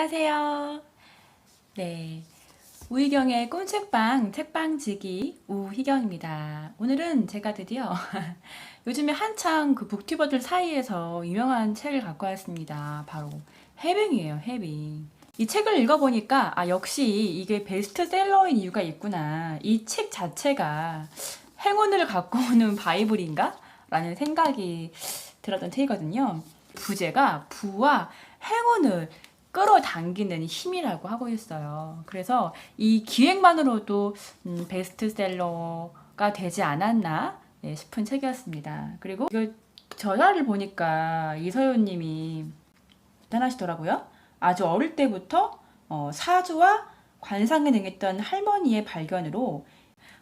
안녕하세요. 네, 우희경의 꿈책방 책방지기 우희경입니다. 오늘은 제가 드디어 요즘에 한창 그 북튜버들 사이에서 유명한 책을 갖고 왔습니다. 바로 해빙이에요, 해빙. 이 책을 읽어보니까 역시 이게 베스트셀러인 이유가 있구나. 이 책 자체가 행운을 갖고 오는 바이블인가? 라는 생각이 들었던 책이거든요. 부제가 부와 행운을 끌어당기는 힘이라고 하고 있어요. 그래서 이 기획만으로도 베스트셀러가 되지 않았나 싶은 책이었습니다. 그리고 이거 저자를 보니까 이서연님이 대단하시더라고요. 아주 어릴 때부터 사주와 관상에 능했던 할머니의 발견으로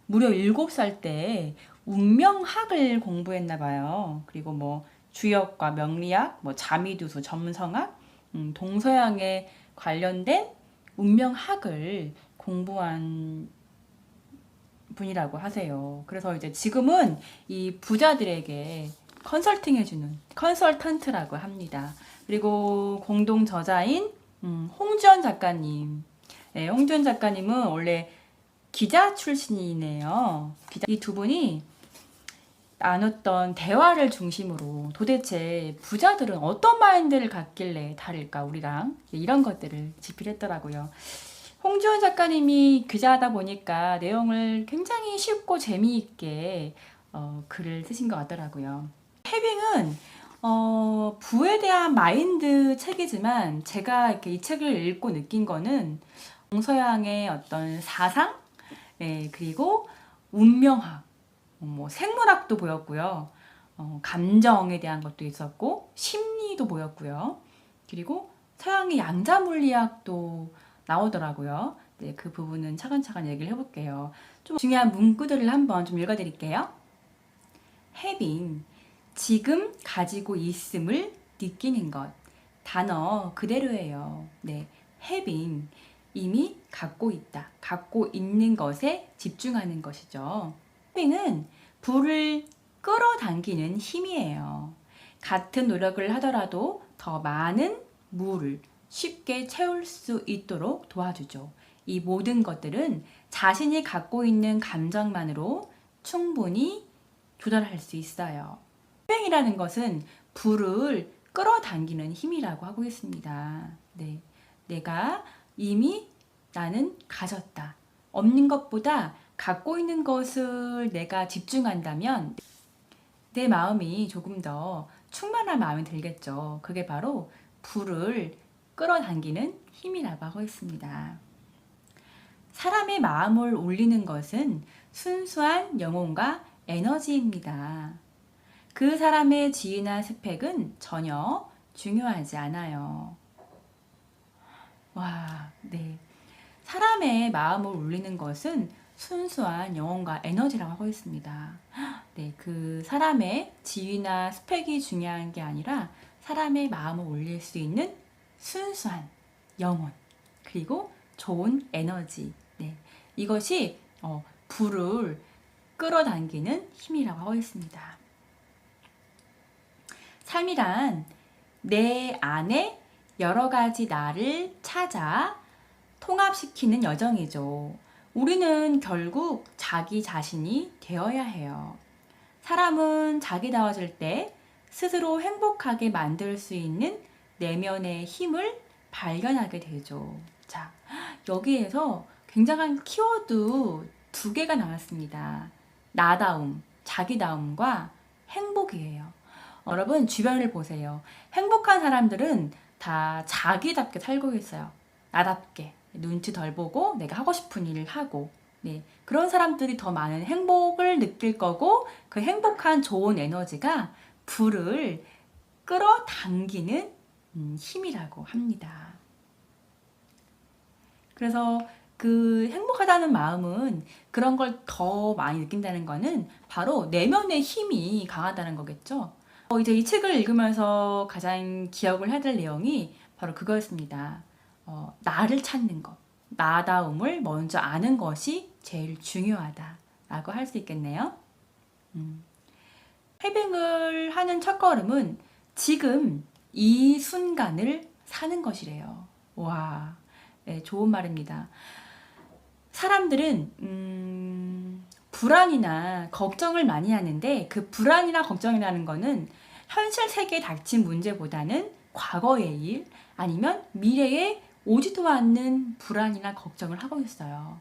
무려 7살 때 운명학을 공부했나 봐요. 그리고 뭐 주역과 명리학, 뭐 자미두수, 점성학, 동서양에 관련된 운명학을 공부한 분이라고 하세요. 그래서 이제 지금은 이 부자들에게 컨설팅 해주는 컨설턴트라고 합니다. 그리고 공동 저자인 홍주연 작가님. 네, 홍주연 작가님은 원래 기자 출신이네요. 이 두 분이 나눴던 대화를 중심으로 도대체 부자들은 어떤 마인드를 갖길래 다를까 우리랑 이런 것들을 집필했더라고요. 홍주연 작가님이 기자하다 보니까 내용을 굉장히 쉽고 재미있게 글을 쓰신 것 같더라고요. 해빙은 부에 대한 마인드 책이지만 제가 이렇게 이 책을 읽고 느낀 거는 동서양의 어떤 사상, 네, 그리고 운명학, 뭐 생물학도 보였고요. 감정에 대한 것도 있었고 심리도 보였고요. 그리고 서양의 양자물리학도 나오더라고요. 네, 그 부분은 차근차근 얘기를 해볼게요. 좀 중요한 문구들을 한번 좀 읽어드릴게요. having, 지금 가지고 있음을 느끼는 것. 단어 그대로예요. 네, having, 이미 갖고 있다. 갖고 있는 것에 집중하는 것이죠. having은 불을 끌어당기는 힘이에요. 같은 노력을 하더라도 더 많은 물을 쉽게 채울 수 있도록 도와주죠. 이 모든 것들은 자신이 갖고 있는 감정만으로 충분히 조절할 수 있어요. 해빙이라는 것은 불을 끌어당기는 힘이라고 하고 있습니다. 네, 내가 이미 나는 가졌다. 없는 것보다 갖고 있는 것을 내가 집중한다면 내 마음이 조금 더 충만한 마음이 들겠죠. 그게 바로 불을 끌어당기는 힘이라고 하고 있습니다. 사람의 마음을 울리는 것은 순수한 영혼과 에너지입니다. 그 사람의 지위나 스펙은 전혀 중요하지 않아요. 와, 네. 사람의 마음을 울리는 것은 순수한 영혼과 에너지라고 하고 있습니다. 네, 그 사람의 지위나 스펙이 중요한 게 아니라 사람의 마음을 울릴 수 있는 순수한 영혼, 그리고 좋은 에너지. 네, 이것이 불을 끌어당기는 힘이라고 하고 있습니다. 삶이란 내 안에 여러 가지 나를 찾아 통합시키는 여정이죠. 우리는 결국 자기 자신이 되어야 해요. 사람은 자기다워질 때 스스로 행복하게 만들 수 있는 내면의 힘을 발견하게 되죠. 자, 여기에서 굉장한 키워드 2개가 나왔습니다. 나다움, 자기다움과 행복이에요. 여러분 주변을 보세요. 행복한 사람들은 다 자기답게 살고 있어요. 나답게 눈치 덜 보고 내가 하고 싶은 일을 하고, 네, 그런 사람들이 더 많은 행복을 느낄 거고 그 행복한 좋은 에너지가 불을 끌어당기는 힘이라고 합니다. 그래서 그 행복하다는 마음은 그런 걸 더 많이 느낀다는 거는 바로 내면의 힘이 강하다는 거겠죠. 이제 이 책을 읽으면서 가장 기억을 해야 될 내용이 바로 그거였습니다. 나를 찾는 것, 나다움을 먼저 아는 것이 제일 중요하다라고 할 수 있겠네요. 해빙을 하는 첫걸음은 지금 이 순간을 사는 것이래요. 와, 네, 좋은 말입니다. 사람들은 불안이나 걱정을 많이 하는데 그 불안이나 걱정이라는 거는 현실 세계에 닥친 문제보다는 과거의 일 아니면 미래에 오지도 않는 불안이나 걱정을 하고 있어요.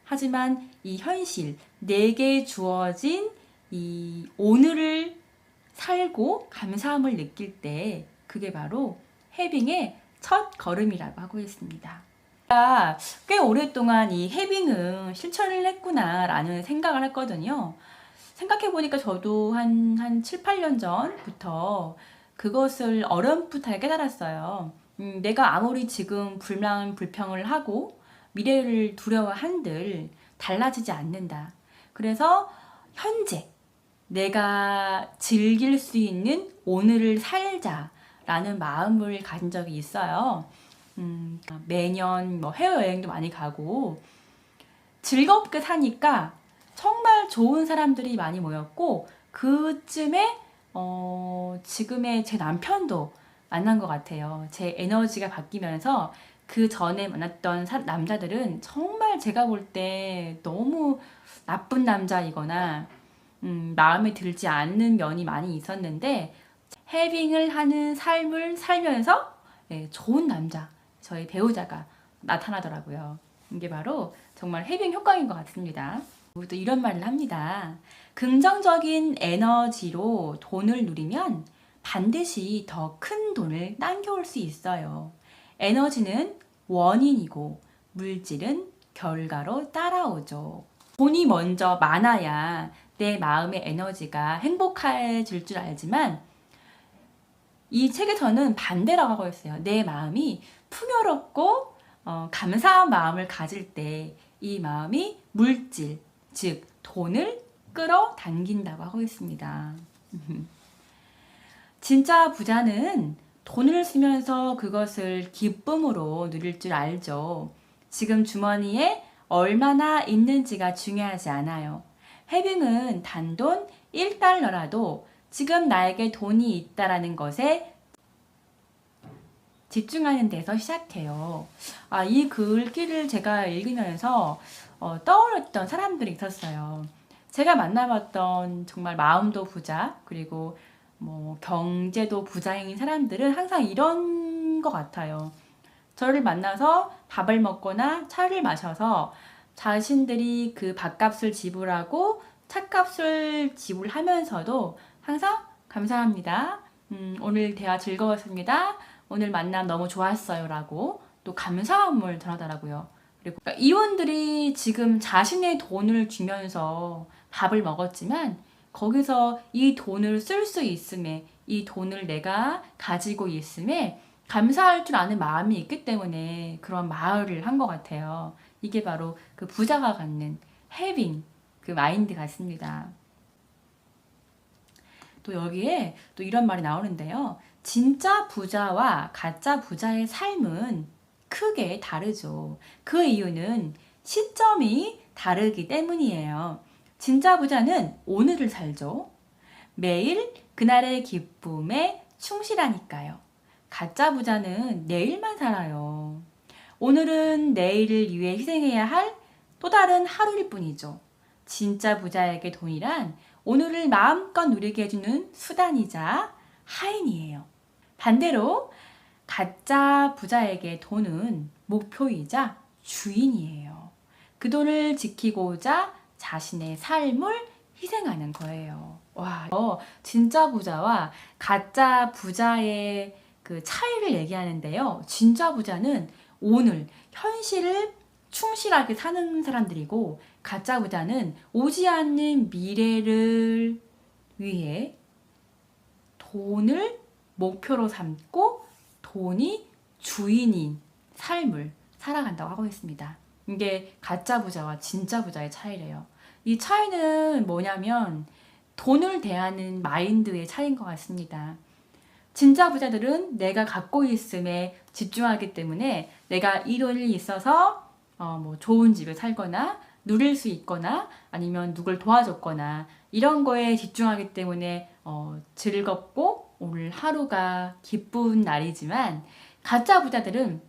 하지만 이 현실, 내게 주어진 이 오늘을 살고 감사함을 느낄 때 그게 바로 해빙의 첫 걸음이라고 하고 있습니다. 제가 꽤 오랫동안 이 해빙은 실천을 했구나라는 생각을 했거든요. 생각해보니까 저도 한 7, 8년 전부터 그것을 어렴풋하게 깨달았어요. 내가 아무리 지금 불평을 하고 미래를 두려워한들 달라지지 않는다. 그래서 현재 내가 즐길 수 있는 오늘을 살자라는 마음을 가진 적이 있어요. 매년 뭐 해외여행도 많이 가고 즐겁게 사니까 정말 좋은 사람들이 많이 모였고 그쯤에 지금의 제 남편도 만난 것 같아요. 제 에너지가 바뀌면서 그 전에 만났던 남자들은 정말 제가 볼 때 너무 나쁜 남자이거나 마음에 들지 않는 면이 많이 있었는데 해빙을 하는 삶을 살면서 좋은 남자, 저희 배우자가 나타나더라고요. 이게 바로 정말 해빙 효과인 것 같습니다. 또 이런 말을 합니다. 긍정적인 에너지로 돈을 누리면 반드시 더 큰 돈을 당겨올 수 있어요. 에너지는 원인이고 물질은 결과로 따라오죠. 돈이 먼저 많아야 내 마음의 에너지가 행복해질 줄 알지만 이 책에서는 반대라고 하고 있어요. 내 마음이 풍요롭고 감사한 마음을 가질 때 이 마음이 물질, 즉 돈을 끌어당긴다고 하고 있습니다. 진짜 부자는 돈을 쓰면서 그것을 기쁨으로 누릴 줄 알죠. 지금 주머니에 얼마나 있는지가 중요하지 않아요. 해빙은 단돈 1달러라도 지금 나에게 돈이 있다라는 것에 집중하는 데서 시작해요. 이 글귀를 제가 읽으면서 떠올렸던 사람들이 있었어요. 제가 만나봤던 정말 마음도 부자, 그리고 뭐 경제도 부자인 사람들은 항상 이런 것 같아요. 저를 만나서 밥을 먹거나 차를 마셔서 자신들이 그 밥값을 지불하고 차값을 지불하면서도 항상 감사합니다. 오늘 대화 즐거웠습니다. 오늘 만남 너무 좋았어요. 라고 또 감사함을 전하더라고요. 그리고 그러니까 이원들이 지금 자신의 돈을 주면서 밥을 먹었지만 거기서 이 돈을 쓸 수 있음에, 이 돈을 내가 가지고 있음에 감사할 줄 아는 마음이 있기 때문에 그런 말을 한 것 같아요. 이게 바로 그 부자가 갖는 해빙, 그 마인드 같습니다. 또 여기에 또 이런 말이 나오는데요. 진짜 부자와 가짜 부자의 삶은 크게 다르죠. 그 이유는 시점이 다르기 때문이에요. 진짜 부자는 오늘을 살죠. 매일 그날의 기쁨에 충실하니까요. 가짜 부자는 내일만 살아요. 오늘은 내일을 위해 희생해야 할 또 다른 하루일 뿐이죠. 진짜 부자에게 돈이란 오늘을 마음껏 누리게 해주는 수단이자 하인이에요. 반대로 가짜 부자에게 돈은 목표이자 주인이에요. 그 돈을 지키고자 자신의 삶을 희생하는 거예요. 와, 진짜 부자와 가짜 부자의 그 차이를 얘기하는데요. 진짜 부자는 오늘 현실을 충실하게 사는 사람들이고 가짜 부자는 오지 않는 미래를 위해 돈을 목표로 삼고 돈이 주인인 삶을 살아간다고 하고 있습니다. 이게 가짜 부자와 진짜 부자의 차이래요. 이 차이는 뭐냐면 돈을 대하는 마인드의 차이인 것 같습니다. 진짜 부자들은 내가 갖고 있음에 집중하기 때문에 내가 이 돈이 있어서 뭐 좋은 집에 살거나 누릴 수 있거나 아니면 누굴 도와줬거나 이런 거에 집중하기 때문에 즐겁고 오늘 하루가 기쁜 날이지만 가짜 부자들은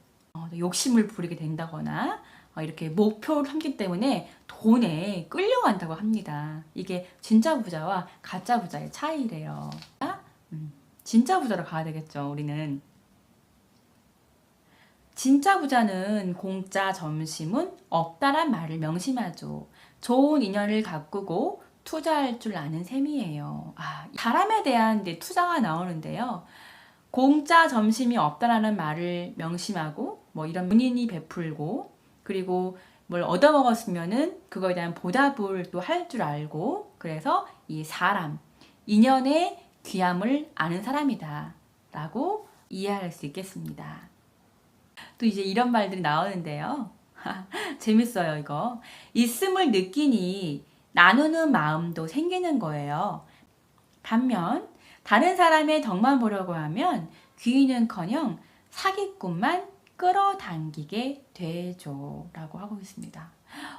욕심을 부리게 된다거나 이렇게 목표를 삼기 때문에 돈에 끌려간다고 합니다. 이게 진짜 부자와 가짜 부자의 차이래요. 진짜 부자로 가야 되겠죠, 우리는. 진짜 부자는 공짜 점심은 없다란 말을 명심하죠. 좋은 인연을 가꾸고 투자할 줄 아는 셈이에요. 사람에 대한 투자가 나오는데요. 공짜 점심이 없다라는 말을 명심하고 뭐 이런 본인이 베풀고 그리고 뭘 얻어먹었으면은 그거에 대한 보답을 또 할 줄 알고 그래서 이 사람, 인연의 귀함을 아는 사람이다 라고 이해할 수 있겠습니다. 또 이제 이런 말들이 나오는데요. 재밌어요, 이거. 있음을 느끼니 나누는 마음도 생기는 거예요. 반면 다른 사람의 덕만 보려고 하면 귀인은커녕 사기꾼만 끌어당기게 되죠 라고 하고 있습니다.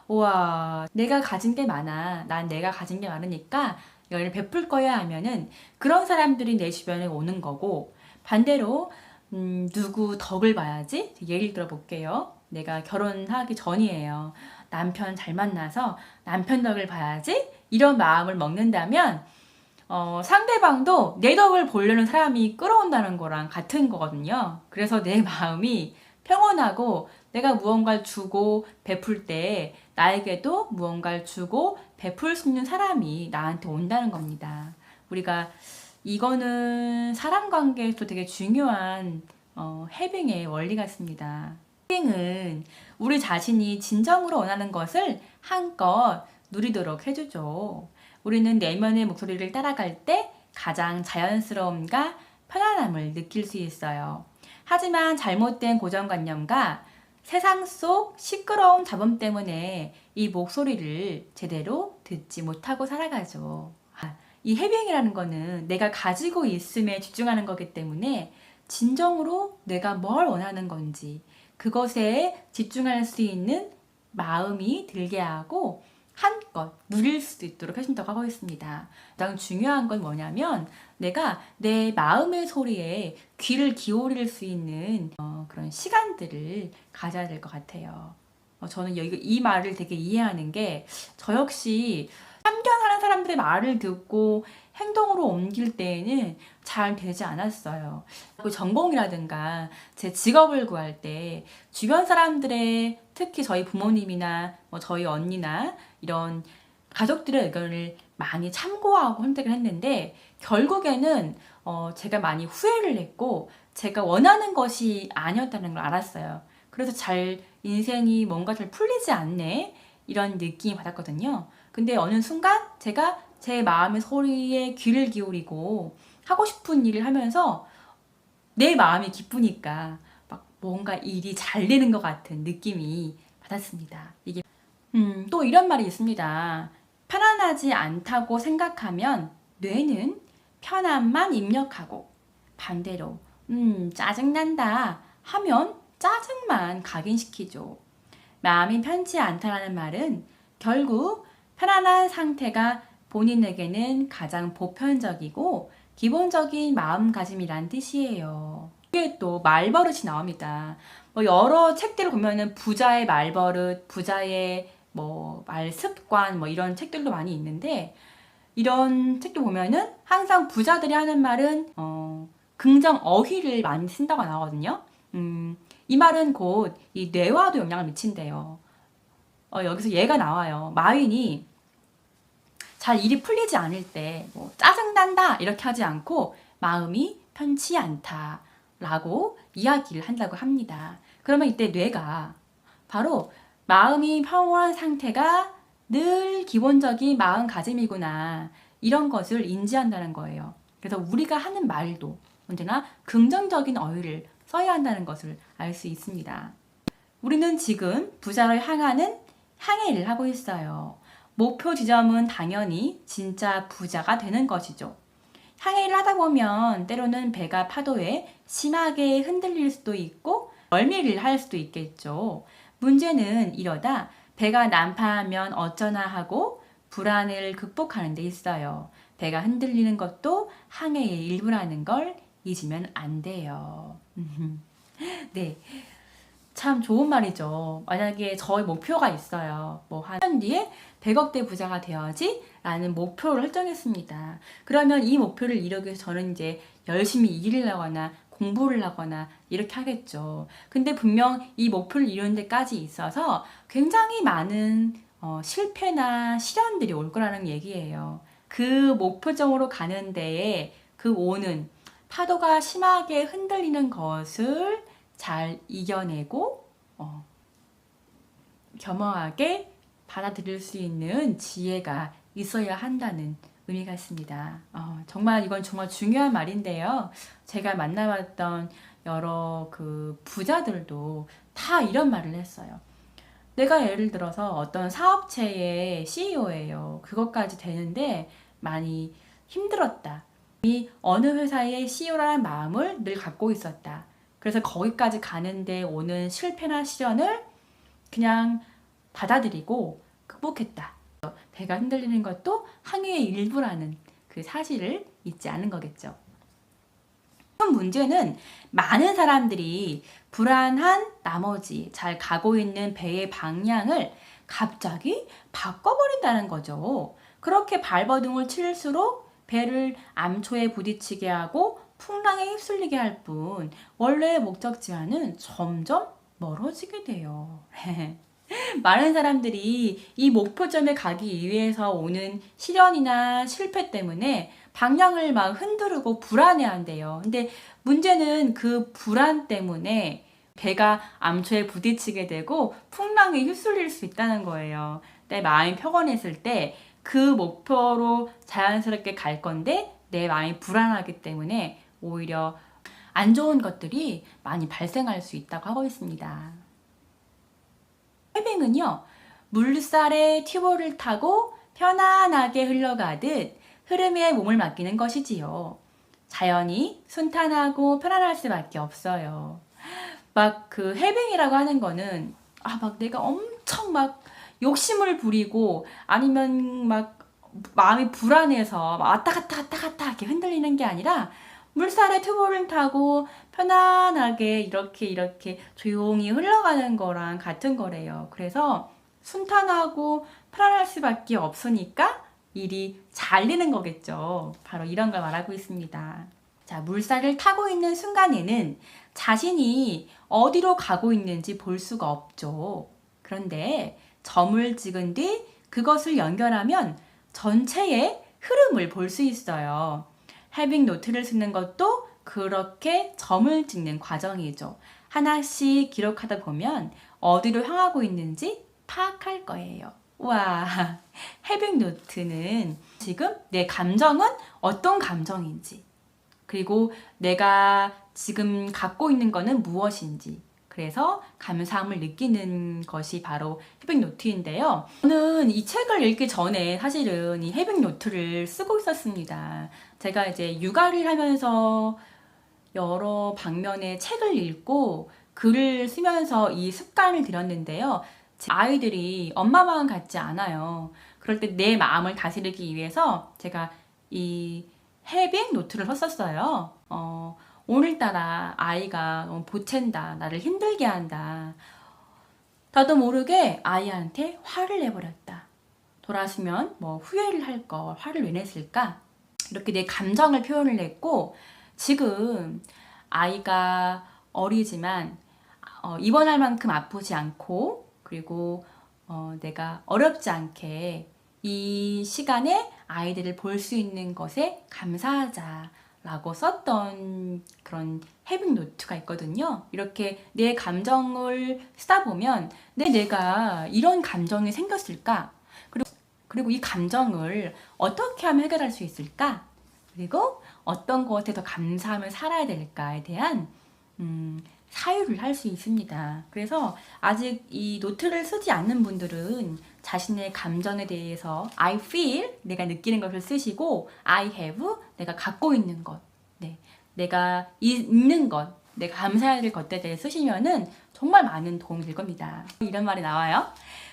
우와, 내가 가진 게 많아. 난 내가 가진 게 많으니까 이걸 베풀 거야 하면은 그런 사람들이 내 주변에 오는 거고, 반대로 누구 덕을 봐야지? 예를 들어 볼게요. 내가 결혼하기 전이에요. 남편 잘 만나서 남편 덕을 봐야지? 이런 마음을 먹는다면 상대방도 내 덕을 보려는 사람이 끌어온다는 거랑 같은 거거든요. 그래서 내 마음이 평온하고 내가 무언가를 주고 베풀 때 나에게도 무언가를 주고 베풀 수 있는 사람이 나한테 온다는 겁니다. 우리가 이거는 사람 관계에서 되게 중요한 해빙의 원리 같습니다. 해빙은 우리 자신이 진정으로 원하는 것을 한껏 누리도록 해주죠. 우리는 내면의 목소리를 따라갈 때 가장 자연스러움과 편안함을 느낄 수 있어요. 하지만 잘못된 고정관념과 세상 속 시끄러운 잡음 때문에 이 목소리를 제대로 듣지 못하고 살아가죠. 이 해빙이라는 거는 내가 가지고 있음에 집중하는 거기 때문에 진정으로 내가 뭘 원하는 건지 그것에 집중할 수 있는 마음이 들게 하고 한껏 누릴 수 있도록 해준다고 하고 있습니다. 가장 중요한 건 뭐냐면 내가 내 마음의 소리에 귀를 기울일 수 있는 그런 시간들을 가져야 될 것 같아요. 저는 이 말을 되게 이해하는 게 저 역시 참견하는 사람들의 말을 듣고 행동으로 옮길 때에는 잘 되지 않았어요. 전공이라든가 제 직업을 구할 때 주변 사람들의 특히 저희 부모님이나 저희 언니나 이런 가족들의 의견을 많이 참고하고 선택을 했는데 결국에는 제가 많이 후회를 했고 제가 원하는 것이 아니었다는 걸 알았어요. 그래서 인생이 뭔가 잘 풀리지 않네 이런 느낌이 받았거든요. 근데 어느 순간 제가 제 마음의 소리에 귀를 기울이고 하고 싶은 일을 하면서 내 마음이 기쁘니까 막 뭔가 일이 잘 되는 것 같은 느낌이 받았습니다. 이게 또 이런 말이 있습니다. 편안하지 않다고 생각하면 뇌는 편안만 입력하고 반대로 짜증난다 하면 짜증만 각인시키죠. 마음이 편치 않다라는 말은 결국 편안한 상태가 본인에게는 가장 보편적이고 기본적인 마음가짐이란 뜻이에요. 이게 또 말버릇이 나옵니다. 여러 책들을 보면은 부자의 말버릇, 부자의 말습관 이런 책들도 많이 있는데 이런 책도 보면은 항상 부자들이 하는 말은 긍정 어휘를 많이 쓴다고 나오거든요. 이 말은 곧 이 뇌와도 영향을 미친대요. 여기서 얘가 나와요. 마윈이 잘 일이 풀리지 않을 때 짜증난다 이렇게 하지 않고 마음이 편치 않다 라고 이야기를 한다고 합니다. 그러면 이때 뇌가 바로 마음이 평온한 상태가 늘 기본적인 마음가짐이구나 이런 것을 인지한다는 거예요. 그래서 우리가 하는 말도 언제나 긍정적인 어휘를 써야 한다는 것을 알 수 있습니다. 우리는 지금 부자를 향하는 항해를 하고 있어요. 목표 지점은 당연히 진짜 부자가 되는 것이죠. 항해를 하다 보면 때로는 배가 파도에 심하게 흔들릴 수도 있고 멀미를 할 수도 있겠죠. 문제는 이러다 배가 난파하면 어쩌나 하고 불안을 극복하는 데 있어요. 배가 흔들리는 것도 항해의 일부라는 걸 잊으면 안 돼요. 네. 참 좋은 말이죠. 만약에 저의 목표가 있어요. 뭐 한 1년 뒤에 100억대 부자가 되어야지 라는 목표를 설정했습니다. 그러면 이 목표를 이루기 위해서 저는 이제 열심히 일을 하거나 공부를 하거나 이렇게 하겠죠. 근데 분명 이 목표를 이루는 데까지 있어서 굉장히 많은 실패나 시련들이 올 거라는 얘기예요. 그 목표점으로 가는 데에 그 오는 파도가 심하게 흔들리는 것을 잘 이겨내고 겸허하게 받아들일 수 있는 지혜가 있어야 한다는 의미가 있습니다. 정말 이건 정말 중요한 말인데요. 제가 만나봤던 여러 그 부자들도 다 이런 말을 했어요. 내가 예를 들어서 어떤 사업체의 CEO예요. 그것까지 되는데 많이 힘들었다. 이 어느 회사의 CEO라는 마음을 늘 갖고 있었다. 그래서 거기까지 가는데 오는 실패나 시련을 그냥 받아들이고 극복했다. 배가 흔들리는 것도 항해의 일부라는 그 사실을 잊지 않은 거겠죠. 문제는 많은 사람들이 불안한 나머지 잘 가고 있는 배의 방향을 갑자기 바꿔버린다는 거죠. 그렇게 발버둥을 칠수록 배를 암초에 부딪히게 하고 풍랑에 휩쓸리게 할 뿐 원래의 목적지와는 점점 멀어지게 돼요. 많은 사람들이 이 목표점에 가기 위해서 오는 시련이나 실패 때문에 방향을 막 흔들고 불안해한대요. 근데 문제는 그 불안 때문에 배가 암초에 부딪히게 되고 풍랑에 휩쓸릴 수 있다는 거예요. 내 마음이 평온했을 때 그 목표로 자연스럽게 갈 건데 내 마음이 불안하기 때문에 오히려 안 좋은 것들이 많이 발생할 수 있다고 하고 있습니다. 해빙은요, 물살에 튜브를 타고 편안하게 흘러가듯 흐름에 몸을 맡기는 것이지요. 자연이 순탄하고 편안할 수밖에 없어요. 막 그 해빙이라고 하는 거는 막 내가 엄청 막 욕심을 부리고 아니면 막 마음이 불안해서 막 왔다 갔다 이렇게 흔들리는 게 아니라 물살에 튜브를 타고 편안하게 이렇게 조용히 흘러가는 거랑 같은 거래요. 그래서 순탄하고 편안할 수밖에 없으니까 일이 잘 되는 거겠죠. 바로 이런 걸 말하고 있습니다. 자, 물살을 타고 있는 순간에는 자신이 어디로 가고 있는지 볼 수가 없죠. 그런데 점을 찍은 뒤 그것을 연결하면 전체의 흐름을 볼 수 있어요. 해빙 노트를 쓰는 것도 그렇게 점을 찍는 과정이죠. 하나씩 기록하다 보면 어디로 향하고 있는지 파악할 거예요. 와, 해빙 노트는 지금 내 감정은 어떤 감정인지, 그리고 내가 지금 갖고 있는 거는 무엇인지, 그래서 감사함을 느끼는 것이 바로 해빙 노트인데요. 저는 이 책을 읽기 전에 사실은 이 해빙 노트를 쓰고 있었습니다. 제가 이제 육아를 하면서 여러 방면의 책을 읽고 글을 쓰면서 이 습관을 들였는데요. 아이들이 엄마 마음 같지 않아요. 그럴 때 내 마음을 다스리기 위해서 제가 이 해빙 노트를 썼었어요. 오늘따라 아이가 너무 보챈다, 나를 힘들게 한다. 나도 모르게 아이한테 화를 내버렸다. 돌아서면 뭐 후회를 할 걸, 화를 왜 냈을까? 이렇게 내 감정을 표현을 했고, 지금 아이가 어리지만 입원할 만큼 아프지 않고, 그리고 내가 어렵지 않게 이 시간에 아이들을 볼 수 있는 것에 감사하자라고 썼던 그런 해빙 노트가 있거든요. 이렇게 내 감정을 쓰다 보면 내가 이런 감정이 생겼을까? 그리고 이 감정을 어떻게 하면 해결할 수 있을까? 그리고 어떤 것에 더 감사하며 살아야 될까에 대한 사유를 할 수 있습니다. 그래서 아직 이 노트를 쓰지 않는 분들은 자신의 감정에 대해서 I feel, 내가 느끼는 것을 쓰시고 I have, 내가 갖고 있는 것, 내가 있는 것, 내가 감사해야 될 것들에 대해 쓰시면은 정말 많은 도움이 될 겁니다. 이런 말이 나와요.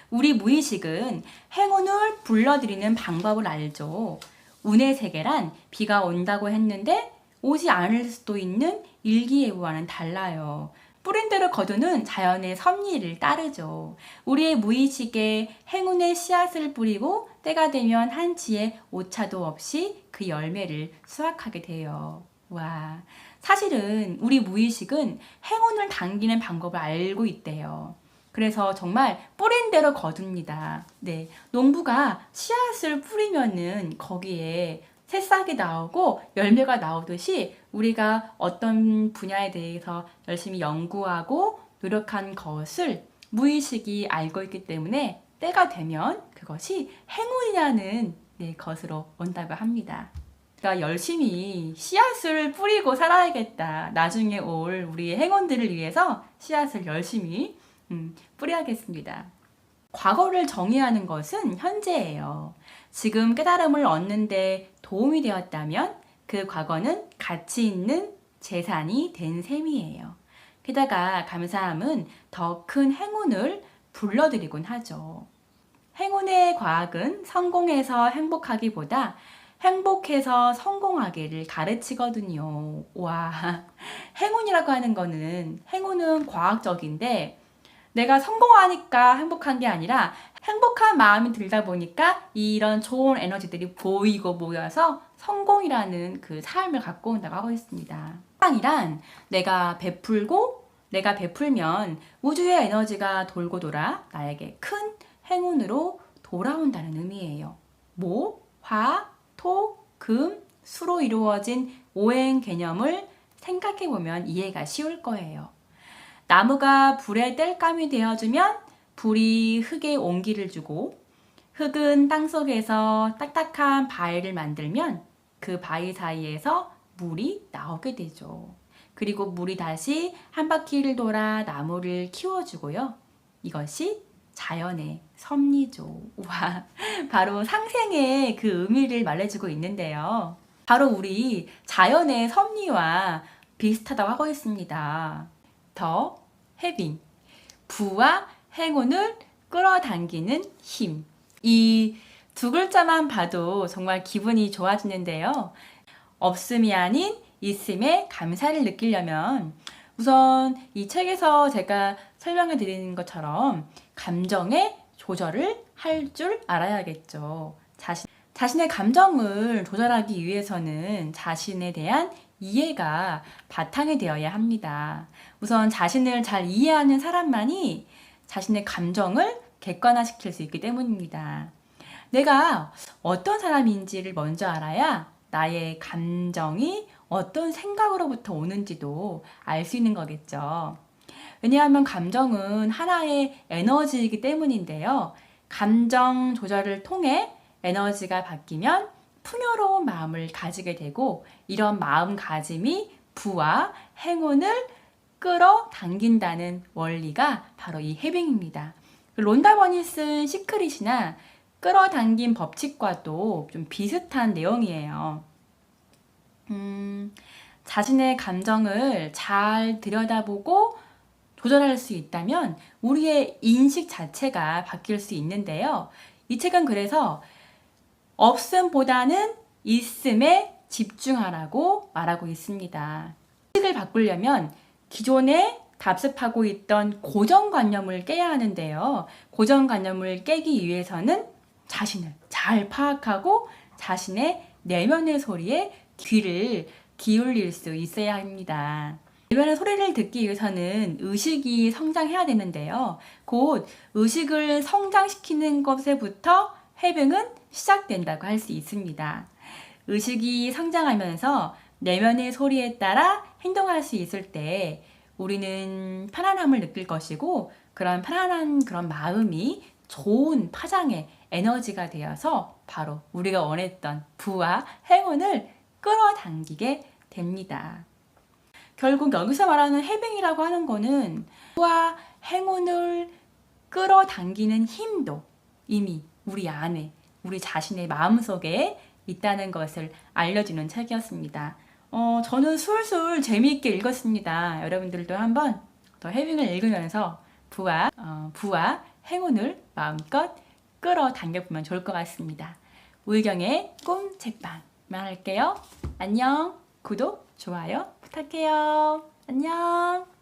우리 무의식은 행운을 불러들이는 방법을 알죠. 운의 세계란 비가 온다고 했는데 오지 않을 수도 있는 일기예보와는 달라요. 뿌린 대로 거두는 자연의 섭리를 따르죠. 우리의 무의식에 행운의 씨앗을 뿌리고 때가 되면 한치의 오차도 없이 그 열매를 수확하게 돼요. 와, 사실은 우리 무의식은 행운을 당기는 방법을 알고 있대요. 그래서 정말 뿌린 대로 거둡니다. 네, 농부가 씨앗을 뿌리면은 거기에 새싹이 나오고 열매가 나오듯이 우리가 어떤 분야에 대해서 열심히 연구하고 노력한 것을 무의식이 알고 있기 때문에 때가 되면 그것이 행운이라는 것으로 온다고 합니다. 그러니까 열심히 씨앗을 뿌리고 살아야겠다. 나중에 올 우리의 행운들을 위해서 씨앗을 열심히 뿌려야겠습니다. 과거를 정의하는 것은 현재예요. 지금 깨달음을 얻는데 도움이 되었다면 그 과거는 가치 있는 재산이 된 셈이에요. 게다가 감사함은 더 큰 행운을 불러들이곤 하죠. 행운의 과학은 성공해서 행복하기보다 행복해서 성공하기를 가르치거든요. 와, 행운이라고 하는 거는 행운은 과학적인데 내가 성공하니까 행복한 게 아니라 행복한 마음이 들다 보니까 이런 좋은 에너지들이 보이고 모여서 성공이라는 그 삶을 갖고 온다고 하고 있습니다. 사랑이란 내가 베풀고 내가 베풀면 우주의 에너지가 돌고 돌아 나에게 큰 행운으로 돌아온다는 의미예요. 목, 화, 토, 금, 수로 이루어진 오행 개념을 생각해보면 이해가 쉬울 거예요. 나무가 불에 땔감이 되어주면 불이 흙에 온기를 주고 흙은 땅속에서 딱딱한 바위를 만들면 그 바위 사이에서 물이 나오게 되죠. 그리고 물이 다시 한 바퀴를 돌아 나무를 키워주고요. 이것이 자연의 섭리죠. 와, 바로 상생의 그 의미를 말해주고 있는데요. 바로 우리 자연의 섭리와 비슷하다고 하고 있습니다. 더 해빙, 부와 행운을 끌어당기는 힘. 이 두 글자만 봐도 정말 기분이 좋아지는데요. 없음이 아닌 있음에 감사를 느끼려면 우선 이 책에서 제가 설명해 드리는 것처럼 감정의 조절을 할 줄 알아야겠죠. 자신의 감정을 조절하기 위해서는 자신에 대한 이해가 바탕이 되어야 합니다. 우선 자신을 잘 이해하는 사람만이 자신의 감정을 객관화시킬 수 있기 때문입니다. 내가 어떤 사람인지를 먼저 알아야 나의 감정이 어떤 생각으로부터 오는지도 알 수 있는 거겠죠. 왜냐하면 감정은 하나의 에너지이기 때문인데요. 감정 조절을 통해 에너지가 바뀌면 풍요로운 마음을 가지게 되고 이런 마음가짐이 부와 행운을 끌어당긴다는 원리가 바로 이 해빙입니다. 론다번이 쓴 시크릿이나 끌어당긴 법칙과도 좀 비슷한 내용이에요. 자신의 감정을 잘 들여다보고 조절할 수 있다면 우리의 인식 자체가 바뀔 수 있는데요. 이 책은 그래서 없음보다는 있음에 집중하라고 말하고 있습니다. 인식을 바꾸려면 기존에 답습하고 있던 고정관념을 깨야 하는데요. 고정관념을 깨기 위해서는 자신을 잘 파악하고 자신의 내면의 소리에 귀를 기울일 수 있어야 합니다. 내면의 소리를 듣기 위해서는 의식이 성장해야 되는데요. 곧 의식을 성장시키는 것에부터 해빙은 시작된다고 할 수 있습니다. 의식이 성장하면서 내면의 소리에 따라 행동할 수 있을 때 우리는 편안함을 느낄 것이고 그런 편안한 그런 마음이 좋은 파장의 에너지가 되어서 바로 우리가 원했던 부와 행운을 끌어당기게 됩니다. 결국 여기서 말하는 해빙이라고 하는 거는 부와 행운을 끌어당기는 힘도 이미 우리 안에 우리 자신의 마음속에 있다는 것을 알려주는 책이었습니다. 저는 술술 재미있게 읽었습니다. 여러분들도 한번 더 해빙을 읽으면서 부와 행운을 마음껏 끌어당겨보면 좋을 것 같습니다. 우희경의 꿈 책방만 할게요. 안녕. 구독, 좋아요 부탁해요. 안녕.